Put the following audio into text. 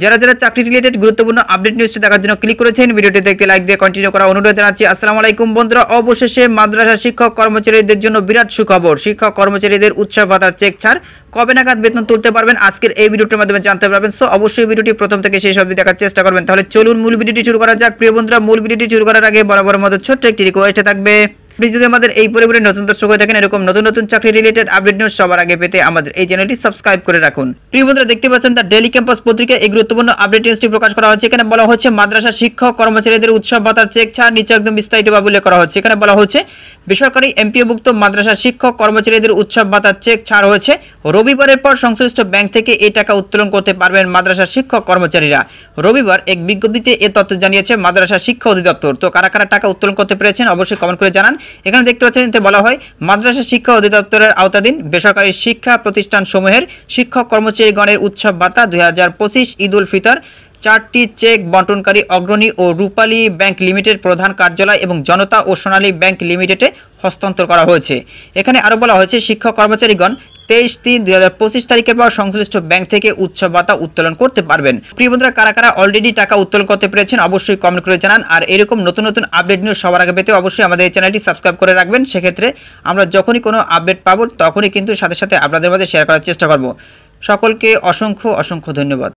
যারা যারা চাকরি রিলেটেড গুরুত্বপূর্ণ আপডেট নিউজটি দেখার জন্য ক্লিক করেছেন, ভিডিওটি দেখতে লাইক দিয়ে কন্টিনিউ করা অনুরোধ জানাচ্ছি। আসসালামু আলাইকুম বন্ধুরা, অবশেষে মাদ্রাসা শিক্ষক কর্মচারীদের জন্য বিরাট সুখবর। শিক্ষক কর্মচারীদের উৎসাহ ভাতার চেক ছাড় কবে নাগাদ বেতন তুলতে পারবেন আজকের এই ভিডিওটির মাধ্যমে জানতে পারবেন। সো অবশ্যই ভিডিওটি প্রথম থেকে শেষ অবধি দেখার চেষ্টা করবেন। তাহলে চলুন মূল ভিডিওটি শুরু করা যাক। প্রিয় বন্ধুরা, মূল ভিডিওটি শুরু করার আগে বরাবর মতো ছোট্ট একটি রিকোয়েস্ট থাকবে, আপনি যদি আমাদের এই পরিবারে নতুন দর্শক হয়ে থাকেন, এরকম নতুন নতুন চাকরি রিলেটেড আপডেট নিউজ সবার আগে পেতে আমাদের এই চ্যানেলটি সাবস্ক্রাইব করে রাখুন। প্রিয় বন্ধুরা, দেখতে পাচ্ছেন দ্য ডেইলি ক্যাম্পাস পত্রিকায় এই গুরুত্বপূর্ণ আপডেট নিউজটি প্রকাশ করা হচ্ছে। এখানে বলা হচ্ছে মাদ্রাসা শিক্ষক কর্মচারীদের উৎসব ভাতার চেক ছাড়, নিচে একদম বিস্তারিতভাবে উল্লেখ করা হচ্ছে। এখানে বলা হচ্ছে বেসরকারি এমপিওভুক্ত মাদ্রাসা শিক্ষক কর্মচারীদের উৎসব ভাতার চেক ছাড় হয়েছে। রবিবারের পর সংশ্লিষ্ট ব্যাংক থেকে এই টাকা উত্তোলন করতে পারবেন মাদ্রাসা শিক্ষক কর্মচারীরা। রবিবার এক বিজ্ঞপ্তিতে এ তথ্য জানিয়েছে মাদ্রাসা শিক্ষা অধিদপ্তর। তো কারা কারা টাকা উত্তোলন করতে পেরেছেন অবশ্যই কমেন্ট করে জানান। এখানে দেখতে পাচ্ছেন বলা হয় মাদ্রাসা শিক্ষা অধিদপ্তরের আওতাধীন বেসরকারি শিক্ষা প্রতিষ্ঠান সমূহের শিক্ষক কর্মচারীগণের উৎসব ভাতা 2025 ঈদ উল ফিতর 4টি চেক বন্টনকারী অগ্রণী ও রূপালী ব্যাংক লিমিটেড প্রধান কার্যালয় এবং জনতা ও সোনালী ব্যাংক লিমিটেডে হস্তান্তর করা হয়েছে। এখানে আরও বলা হয়েছে শিক্ষক কর্মচারীগণ 23/3/2025 তারিখের পর সংশ্লিষ্ট ব্যাংক থেকে উৎসব ভাতা উত্তোলন করতে পারবেন। প্রিয় বন্ধুরা, কারা কারা অলরেডি টাকা উত্তোলন করতে পেরেছেন অবশ্যই কমেন্ট করে জানান। আর এরকম নতুন নতুন আপডেট নিউজ সবার আগে পেতে অবশ্যই আমাদের এই চ্যানেলটি সাবস্ক্রাইব করে রাখবেন। সেক্ষেত্রে আমরা যখনই কোনো আপডেট পাবো তখনই কিন্তু সাথে সাথে আপনাদের মাঝে শেয়ার করার চেষ্টা করব। সকলকে অসংখ্য অসংখ্য ধন্যবাদ।